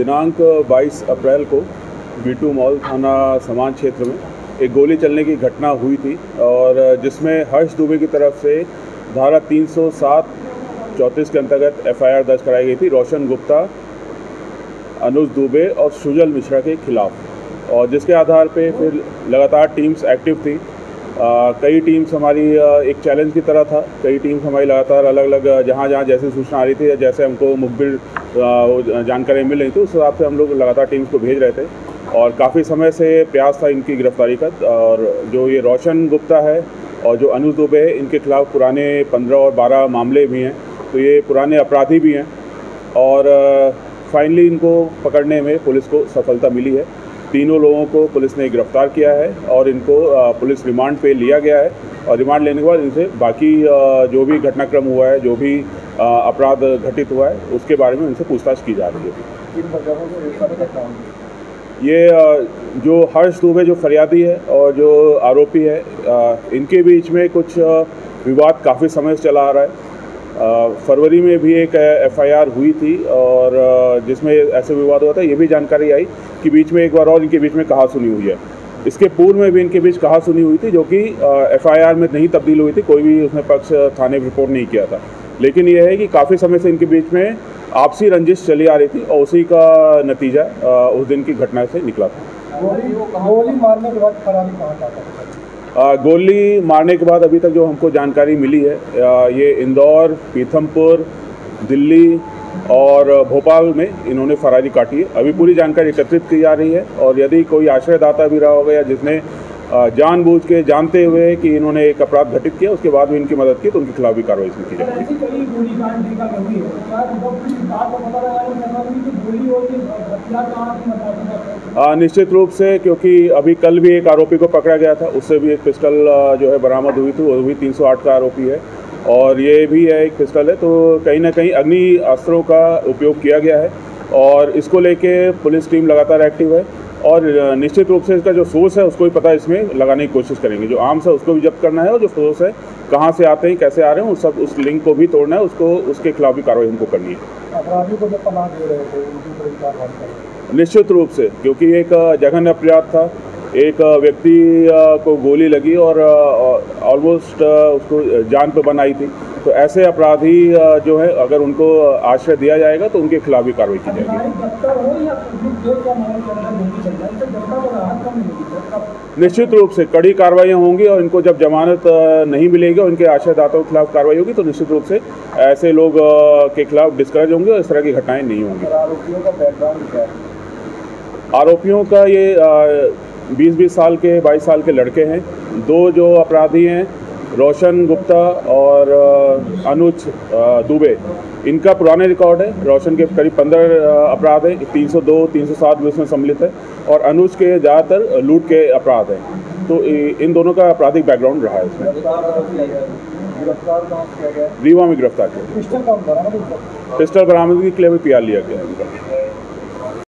दिनांक 22 अप्रैल को V2 mall थाना समान क्षेत्र में एक गोली चलने की घटना हुई थी और जिसमें हर्ष दुबे की तरफ से धारा 307/34 के अंतर्गत FIR दर्ज कराई गई थी रोशन गुप्ता, अनुज दुबे और सुजल मिश्रा के खिलाफ, और जिसके आधार पे फिर लगातार टीम्स एक्टिव थी। कई टीम्स हमारी एक चैलेंज की तरह था, कई टीम्स हमारी लगातार अलग अलग जहाँ जैसे सूचना आ रही थी या जैसे हमको मुखबिर जानकारी मिल रही थी उस हिसाब से हम लोग लगातार टीम्स को भेज रहे थे और काफ़ी समय से प्रयास था इनकी गिरफ्तारी का। और जो ये रोशन गुप्ता है और जो अनुज दुबे है, इनके खिलाफ पुराने 15 और 12 मामले भी हैं, तो ये पुराने अपराधी भी हैं और फाइनली इनको पकड़ने में पुलिस को सफलता मिली है। तीनों लोगों को पुलिस ने गिरफ्तार किया है और इनको पुलिस रिमांड पे लिया गया है और रिमांड लेने के बाद इनसे बाकी जो भी घटनाक्रम हुआ है, जो भी अपराध घटित हुआ है, उसके बारे में इनसे पूछताछ की जा रही है। ये जो हर्ष दुबे जो फरियादी है और जो आरोपी है, इनके बीच में कुछ विवाद काफ़ी समय से चला आ रहा है। फरवरी में भी एक FIR हुई थी और जिसमें ऐसे विवाद हुआ था। ये भी जानकारी आई कि बीच में एक बार और इनके बीच में कहा-सुनी हुई है। इसके पूर्व में भी इनके बीच कहा-सुनी हुई थी, जो कि FIR में नहीं तब्दील हुई थी, कोई भी उसमें पक्ष थाने में रिपोर्ट नहीं किया था। लेकिन यह है कि काफ़ी समय से इनके बीच में आपसी रंजिश चली आ रही थी और उसी का नतीजा उस दिन की घटना से निकला था। गोली मारने के बाद फरारी कहाँ था? गोली मारने के बाद अभी तक जो हमको जानकारी मिली है, ये इंदौर, पीथमपुर, दिल्ली और भोपाल में इन्होंने फरारी काटी है। अभी पूरी जानकारी एकत्रित की जा रही है और यदि कोई आश्रयदाता भी रहा होगा या जिसने जानबूझ के जानते हुए कि इन्होंने एक अपराध घटित किया, उसके बाद भी इनकी मदद की, तो उनके खिलाफ भी कार्रवाई की जाएगी। निश्चित रूप से, क्योंकि अभी कल भी एक आरोपी को पकड़ा गया था, उससे भी एक पिस्टल जो है बरामद हुई थी, वो भी 308 का आरोपी है और ये भी है एक पिस्टल है। तो कहीं ना कहीं अग्नि अस्त्रों का उपयोग किया गया है और इसको लेके पुलिस टीम लगातार एक्टिव है और निश्चित रूप से इसका जो सोर्स है उसको भी पता इसमें लगाने की कोशिश करेंगे। जो आर्म्स है उसको भी जब्त करना है और जो सोर्स है कहाँ से आते हैं, कैसे आ रहे हैं, उस लिंक को भी तोड़ना है, उसके खिलाफ भी कार्रवाई हमको करनी है। अपराधियों को जब पनाह दे रहे थे उनकी निश्चित रूप से, क्योंकि एक जघन्य अपराध था, एक व्यक्ति को गोली लगी और ऑलमोस्ट उसको जान पे बनाई थी, तो ऐसे अपराधी जो है अगर उनको आश्रय दिया जाएगा तो उनके खिलाफ भी कार्रवाई की जाएगी। निश्चित रूप से कड़ी कार्रवाइयाँ होंगी और इनको जब जमानत नहीं मिलेगी और इनके आश्रयदाताओं के खिलाफ कार्रवाई होगी तो निश्चित रूप से ऐसे लोग के खिलाफ डिस्करेज होंगे और इस तरह की घटनाएं नहीं होंगी। आरोपियों का बैकग्राउंड क्या है? आरोपियों का ये 20-20 साल के 22 साल के लड़के हैं। दो जो अपराधी हैं, रोशन गुप्ता और अनुज दुबे, इनका पुराने रिकॉर्ड है। रोशन के करीब 15 अपराध हैं, 302, 307 में उसमें सम्मिलित है और अनुज के ज़्यादातर लूट के अपराध हैं। तो इन दोनों का आपराधिक बैकग्राउंड रहा है इसमें। रीवा में गिरफ्तार किया। पिस्टल बरामदगी के लिए भी PR लिया गया है इनका।